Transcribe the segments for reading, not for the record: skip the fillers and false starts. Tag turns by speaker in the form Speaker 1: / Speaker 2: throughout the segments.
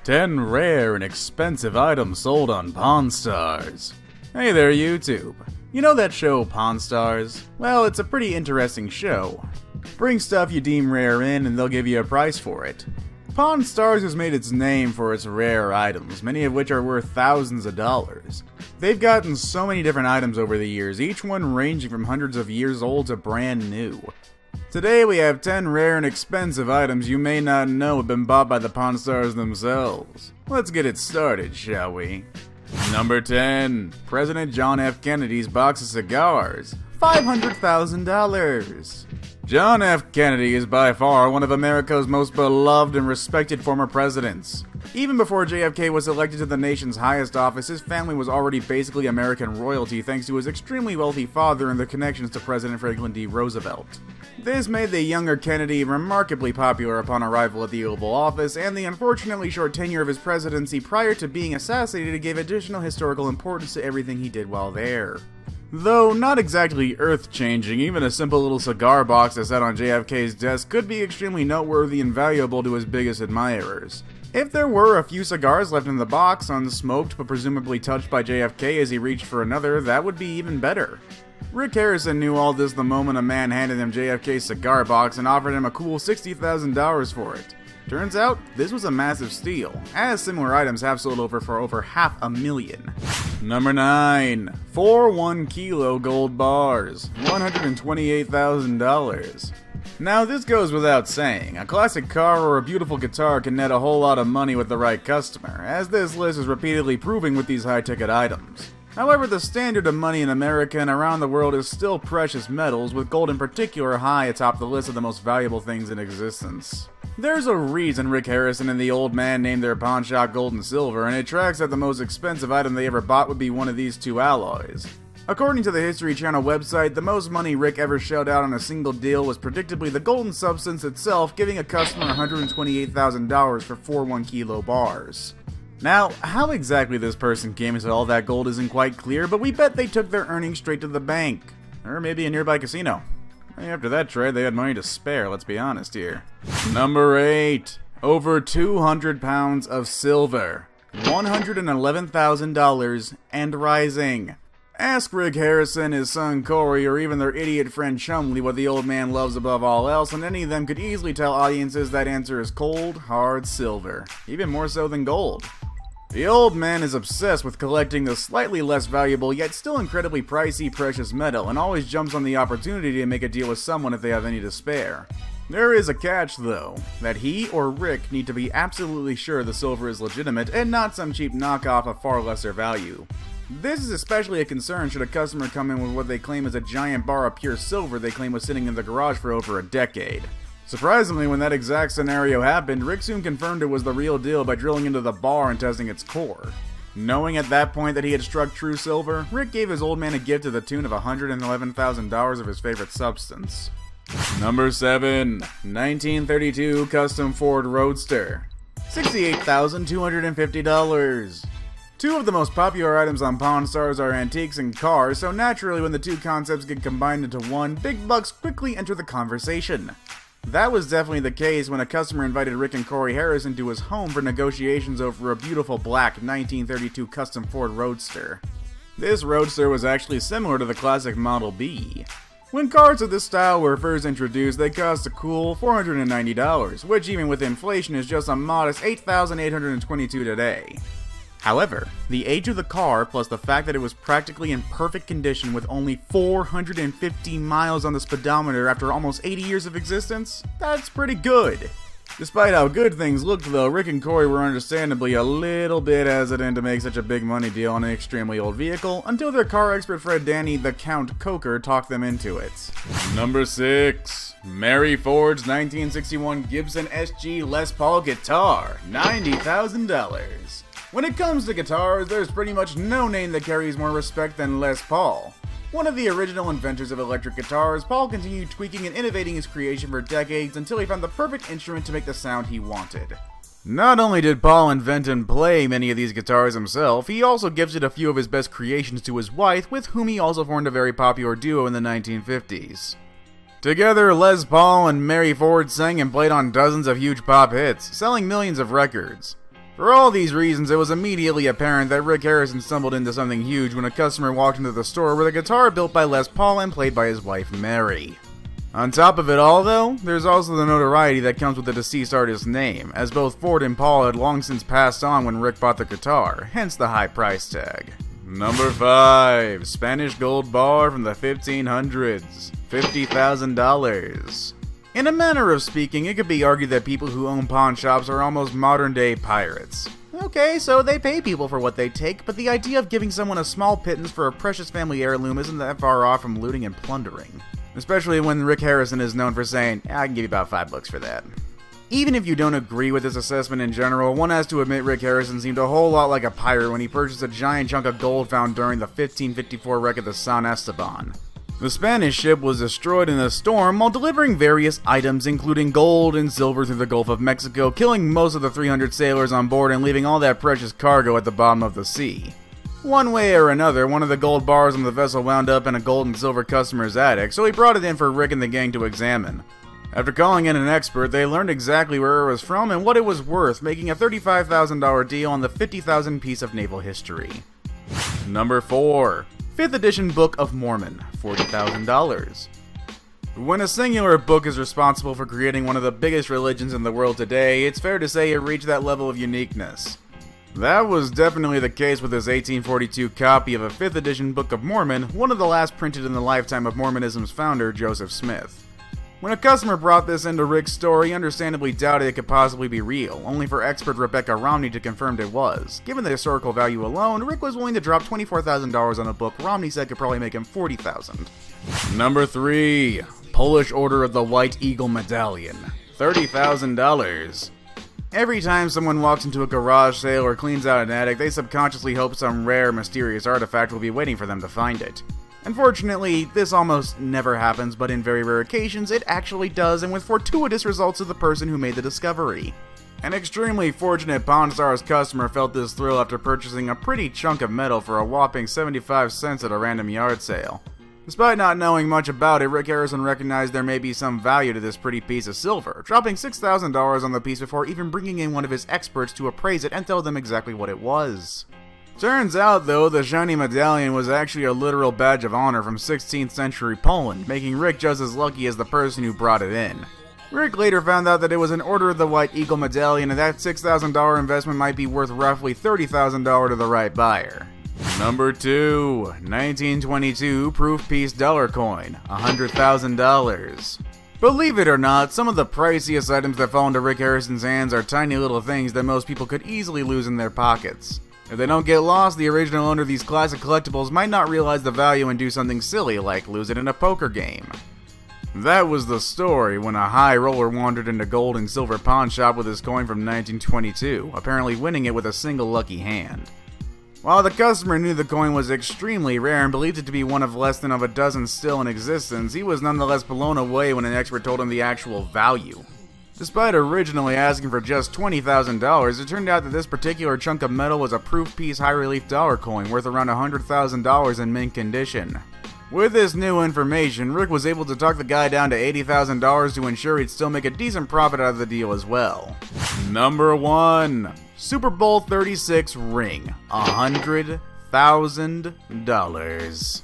Speaker 1: 10 rare and expensive items sold on Pawn Stars. Hey there, YouTube. You know that show, Pawn Stars? Well, it's a pretty interesting show. Bring stuff you deem rare in and they'll give you a price for it. Pawn Stars has made its name for its rare items, many of which are worth thousands of dollars. They've gotten so many different items over the years, each one ranging from hundreds of years old to brand new. Today we have 10 rare and expensive items you may not know have been bought by the Pawn Stars themselves. Let's get it started, shall we? Number 10. President John F. Kennedy's box of cigars. $500,000. John F. Kennedy is by far one of America's most beloved and respected former presidents. Even before JFK was elected to the nation's highest office, his family was already basically American royalty thanks to his extremely wealthy father and the connections to President Franklin D. Roosevelt. This made the younger Kennedy remarkably popular upon arrival at the Oval Office, and the unfortunately short tenure of his presidency prior to being assassinated gave additional historical importance to everything he did while there. Though not exactly earth-changing, even a simple little cigar box that sat on JFK's desk could be extremely noteworthy and valuable to his biggest admirers. If there were a few cigars left in the box, unsmoked but presumably touched by JFK as he reached for another, that would be even better. Rick Harrison knew all this the moment a man handed him JFK's cigar box and offered him a cool $60,000 for it. Turns out, this was a massive steal, as similar items have sold for over $500,000. Number 9. 4 1-kilo gold bars. $128,000. Now this goes without saying, a classic car or a beautiful guitar can net a whole lot of money with the right customer, as this list is repeatedly proving with these high-ticket items. However, the standard of money in America and around the world is still precious metals, with gold in particular high atop the list of the most valuable things in existence. There's a reason Rick Harrison and the old man named their pawn shop gold and silver, and it tracks that the most expensive item they ever bought would be one of these two alloys. According to the History Channel website, the most money Rick ever shelled out on a single deal was predictably the golden substance itself, giving a customer $128,000 for 4 1-kilo bars. Now, how exactly this person came into all that gold isn't quite clear, but we bet they took their earnings straight to the bank. Or maybe a nearby casino. After that trade, they had money to spare, let's be honest here. Number 8. Over 200 pounds of silver. $111,000 and rising. Ask Rick Harrison, his son Corey, or even their idiot friend Chumley what the old man loves above all else, and any of them could easily tell audiences that answer is cold, hard silver. Even more so than gold. The old man is obsessed with collecting the slightly less valuable yet still incredibly pricey precious metal and always jumps on the opportunity to make a deal with someone if they have any to spare. There is a catch though, that he or Rick need to be absolutely sure the silver is legitimate and not some cheap knockoff of far lesser value. This is especially a concern should a customer come in with what they claim is a giant bar of pure silver they claim was sitting in the garage for over a decade. Surprisingly, when that exact scenario happened, Rick soon confirmed it was the real deal by drilling into the bar and testing its core. Knowing at that point that he had struck true silver, Rick gave his old man a gift to the tune of $111,000 of his favorite substance. Number 7. 1932 Custom Ford Roadster. $68,250. Two of the most popular items on Pawn Stars are antiques and cars, so naturally when the two concepts get combined into one, big bucks quickly enter the conversation. That was definitely the case when a customer invited Rick and Corey Harrison to his home for negotiations over a beautiful black 1932 Custom Ford Roadster. This Roadster was actually similar to the classic Model B. When cars of this style were first introduced, they cost a cool $490, which even with inflation is just a modest $8,822 today. However, the age of the car, plus the fact that it was practically in perfect condition with only 450 miles on the speedometer after almost 80 years of existence, that's pretty good. Despite how good things looked though, Rick and Corey were understandably a little bit hesitant to make such a big money deal on an extremely old vehicle, until their car expert Fred Danny, the Count Coker, talked them into it. Number 6. Mary Ford's 1961 Gibson SG Les Paul guitar. $90,000. When it comes to guitars, there's pretty much no name that carries more respect than Les Paul. One of the original inventors of electric guitars, Paul continued tweaking and innovating his creation for decades until he found the perfect instrument to make the sound he wanted. Not only did Paul invent and play many of these guitars himself, he also gifted a few of his best creations to his wife, with whom he also formed a very popular duo in the 1950s. Together, Les Paul and Mary Ford sang and played on dozens of huge pop hits, selling millions of records. For all these reasons, it was immediately apparent that Rick Harrison stumbled into something huge when a customer walked into the store with a guitar built by Les Paul and played by his wife Mary. On top of it all though, there's also the notoriety that comes with the deceased artist's name, as both Ford and Paul had long since passed on when Rick bought the guitar, hence the high price tag. Number 5. Spanish gold bar from the 1500s. $50,000. In a manner of speaking, it could be argued that people who own pawn shops are almost modern-day pirates. Okay, so they pay people for what they take, but the idea of giving someone a small pittance for a precious family heirloom isn't that far off from looting and plundering. Especially when Rick Harrison is known for saying, I can give you about $5 for that. Even if you don't agree with this assessment in general, one has to admit Rick Harrison seemed a whole lot like a pirate when he purchased a giant chunk of gold found during the 1554 wreck of the San Esteban. The Spanish ship was destroyed in a storm while delivering various items including gold and silver through the Gulf of Mexico, killing most of the 300 sailors on board and leaving all that precious cargo at the bottom of the sea. One way or another, one of the gold bars on the vessel wound up in a gold and silver customer's attic, so he brought it in for Rick and the gang to examine. After calling in an expert, they learned exactly where it was from and what it was worth, making a $35,000 deal on the 50,000 piece of naval history. Number 4. 5th edition Book of Mormon, $40,000. When a singular book is responsible for creating one of the biggest religions in the world today, it's fair to say it reached that level of uniqueness. That was definitely the case with his 1842 copy of a 5th edition Book of Mormon, one of the last printed in the lifetime of Mormonism's founder, Joseph Smith. When a customer brought this into Rick's store, he understandably doubted it could possibly be real, only for expert Rebecca Romney to confirm it was. Given the historical value alone, Rick was willing to drop $24,000 on a book Romney said could probably make him $40,000. Number 3. Polish Order of the White Eagle Medallion, $30,000. Every time someone walks into a garage sale or cleans out an attic, they subconsciously hope some rare, mysterious artifact will be waiting for them to find it. Unfortunately, this almost never happens, but in very rare occasions, it actually does, and with fortuitous results to the person who made the discovery. An extremely fortunate Pawn Stars customer felt this thrill after purchasing a pretty chunk of metal for a whopping 75 cents at a random yard sale. Despite not knowing much about it, Rick Harrison recognized there may be some value to this pretty piece of silver, dropping $6,000 on the piece before even bringing in one of his experts to appraise it and tell them exactly what it was. Turns out, though, the shiny medallion was actually a literal badge of honor from 16th century Poland, making Rick just as lucky as the person who brought it in. Rick later found out that it was an Order of the White Eagle medallion, and that $6,000 investment might be worth roughly $30,000 to the right buyer. Number 2. 1922 Proof Piece Dollar Coin, $100,000. Believe it or not, some of the priciest items that fall into Rick Harrison's hands are tiny little things that most people could easily lose in their pockets. If they don't get lost, the original owner of these classic collectibles might not realize the value and do something silly like lose it in a poker game. That was the story when a high roller wandered into gold and silver pawn shop with his coin from 1922, apparently winning it with a single lucky hand. While the customer knew the coin was extremely rare and believed it to be one of less than a dozen still in existence, he was nonetheless blown away when an expert told him the actual value. Despite originally asking for just $20,000, it turned out that this particular chunk of metal was a proof piece high-relief dollar coin worth around $100,000 in mint condition. With this new information, Rick was able to talk the guy down to $80,000 to ensure he'd still make a decent profit out of the deal as well. Number 1. Super Bowl 36 ring, $100,000.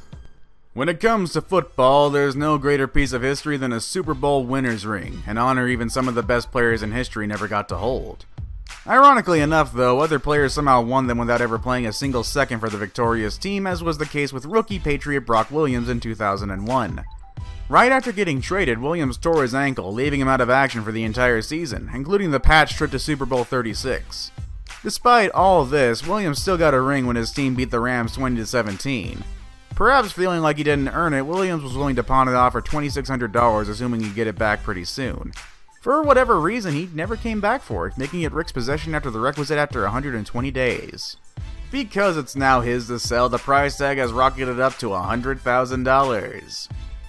Speaker 1: When it comes to football, there's no greater piece of history than a Super Bowl winner's ring, an honor even some of the best players in history never got to hold. Ironically enough though, other players somehow won them without ever playing a single second for the victorious team, as was the case with rookie Patriot Brock Williams in 2001. Right after getting traded, Williams tore his ankle, leaving him out of action for the entire season, including the patch trip to Super Bowl 36. Despite all this, Williams still got a ring when his team beat the Rams 20-17. Perhaps feeling like he didn't earn it, Williams was willing to pawn it off for $2,600, assuming he'd get it back pretty soon. For whatever reason, he never came back for it, making it Rick's possession after the requisite after 120 days. Because it's now his to sell, the price tag has rocketed up to $100,000.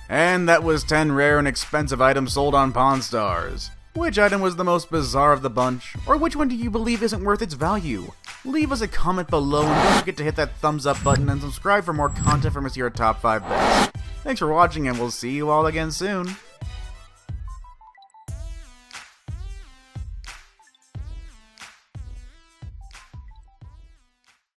Speaker 1: And that was 10 rare and expensive items sold on Pawn Stars. Which item was the most bizarre of the bunch? Or which one do you believe isn't worth its value? Leave us a comment below and don't forget to hit that thumbs up button and subscribe for more content from us here at Top 5 Bets. Thanks for watching and we'll see you all again soon.